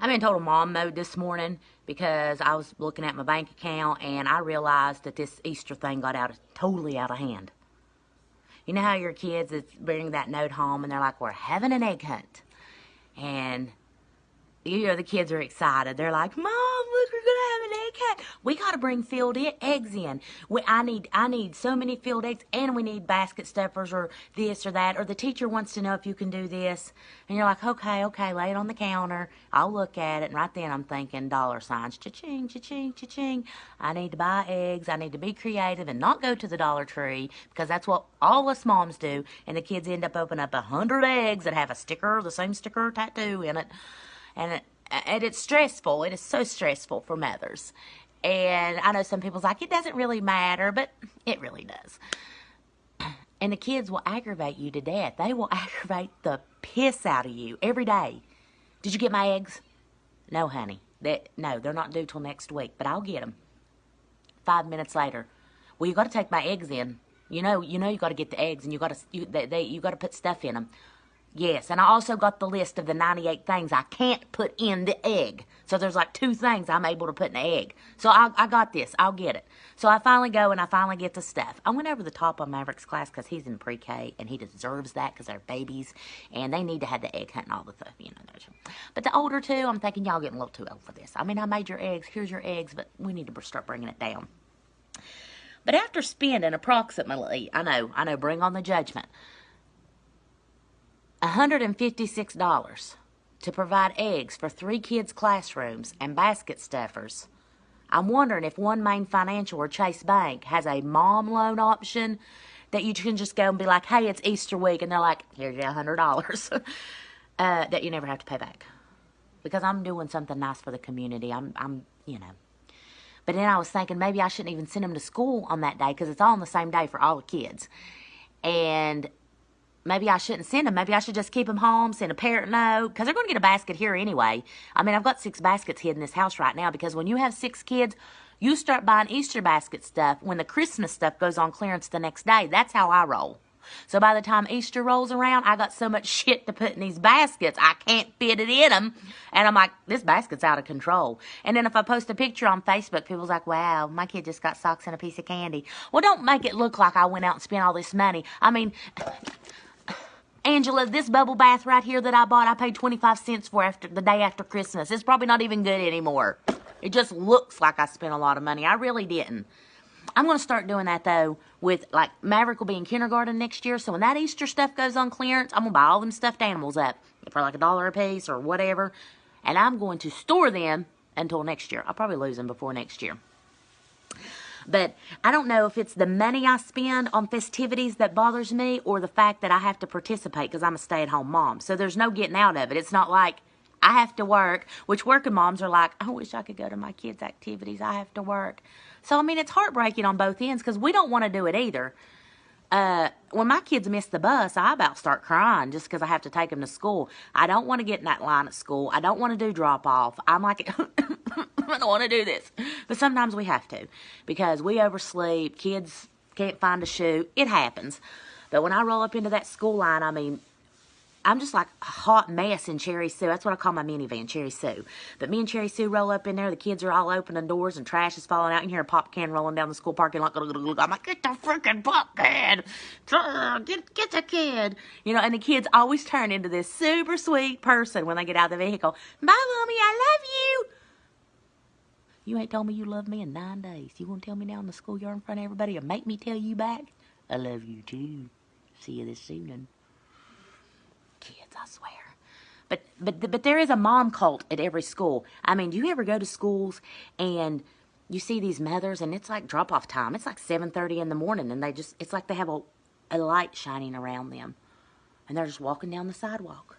I'm in total mom mode this morning because I was looking at my bank account and I realized that this Easter thing got totally out of hand. You know how your kids bring that note home and they're like, we're having an egg hunt. And the kids are excited. They're like, Mom, look, we're gonna have an egg hunt. We gotta bring filled eggs in. I need so many filled eggs, and we need basket stuffers or this or that. Or the teacher wants to know if you can do this, and you're like, okay, lay it on the counter. I'll look at it, and right then I'm thinking dollar signs, cha-ching, cha-ching, cha-ching. I need to buy eggs. I need to be creative and not go to the Dollar Tree because that's what all us moms do, and the kids end up opening up 100 eggs that have a sticker, the same sticker tattoo in it. And it's stressful. It is so stressful for mothers. And I know some people's like, it doesn't really matter, but it really does. And the kids will aggravate you to death. They will aggravate the piss out of you every day. Did you get my eggs? No, honey. No, they're not due till next week, but I'll get them. 5 minutes later. Well, you got to take my eggs in. You know you got to get the eggs, and you got to put stuff in them. Yes, and I also got the list of the 98 things I can't put in the egg. So there's like 2 things I'm able to put in the egg. So I got this. I'll get it. So I finally go and I finally get the stuff. I went over the top on Maverick's class because he's in pre-K and he deserves that because they're babies and they need to have the egg hunt and all the stuff, But the older 2, I'm thinking y'all getting a little too old for this. I mean, I made your eggs. Here's your eggs, but we need to start bringing it down. But after spending approximately, I know, bring on the judgment, $156 to provide eggs for 3 kids' classrooms and basket stuffers. I'm wondering if One Main Financial or Chase Bank has a mom loan option that you can just go and be like, hey, it's Easter week, and they're like, here's your $100 that you never have to pay back. Because I'm doing something nice for the community. I'm. But then I was thinking maybe I shouldn't even send them to school on that day because it's all on the same day for all the kids. And maybe I shouldn't send them. Maybe I should just keep them home, send a parent note, because they're going to get a basket here anyway. I mean, I've got 6 baskets hid in this house right now because when you have 6 kids, you start buying Easter basket stuff when the Christmas stuff goes on clearance the next day. That's how I roll. So by the time Easter rolls around, I got so much shit to put in these baskets, I can't fit it in them. And I'm like, this basket's out of control. And then if I post a picture on Facebook, people's like, wow, my kid just got socks and a piece of candy. Well, don't make it look like I went out and spent all this money. I mean, Angela, this bubble bath right here that I bought, I paid 25 cents for the day after Christmas. It's probably not even good anymore. It just looks like I spent a lot of money. I really didn't. I'm going to start doing that, though, with, like, Maverick will be in kindergarten next year, so when that Easter stuff goes on clearance, I'm going to buy all them stuffed animals up for, like, $1 a piece or whatever, and I'm going to store them until next year. I'll probably lose them before next year. But I don't know if it's the money I spend on festivities that bothers me or the fact that I have to participate because I'm a stay-at-home mom. So there's no getting out of it. It's not like I have to work, which working moms are like, I wish I could go to my kids' activities. I have to work. So, I mean, it's heartbreaking on both ends because we don't want to do it either. When my kids miss the bus, I about start crying just because I have to take them to school. I don't want to get in that line at school. I don't want to do drop-off. I'm like, I don't want to do this. But sometimes we have to because we oversleep. Kids can't find a shoe. It happens. But when I roll up into that school line, I mean, I'm just like a hot mess in Cherry Sue. That's what I call my minivan, Cherry Sue. But me and Cherry Sue roll up in there. The kids are all opening doors and trash is falling out. You hear a pop can rolling down the school parking lot. I'm like, get the freaking pop can. Get the kid. And the kids always turn into this super sweet person when they get out of the vehicle. Bye, Mommy. I love you. You ain't told me you love me in 9 days. You want to tell me now in the schoolyard in front of everybody or make me tell you back? I love you, too. See you this evening. Kids, I swear. But there is a mom cult at every school. I mean, do you ever go to schools and you see these mothers and it's like drop-off time. It's like 7:30 in the morning and it's like they have a light shining around them. And they're just walking down the sidewalk.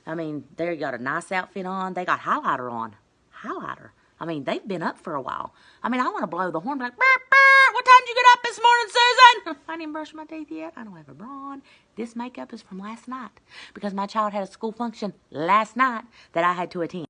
I mean, they got a nice outfit on. They got highlighter on. Highlighter. I mean, they've been up for a while. I mean, I want to blow the horn like, burr, burr. What time did you get up this morning, Susan? I didn't brush my teeth yet. I don't have a bra on. This makeup is from last night because my child had a school function last night that I had to attend.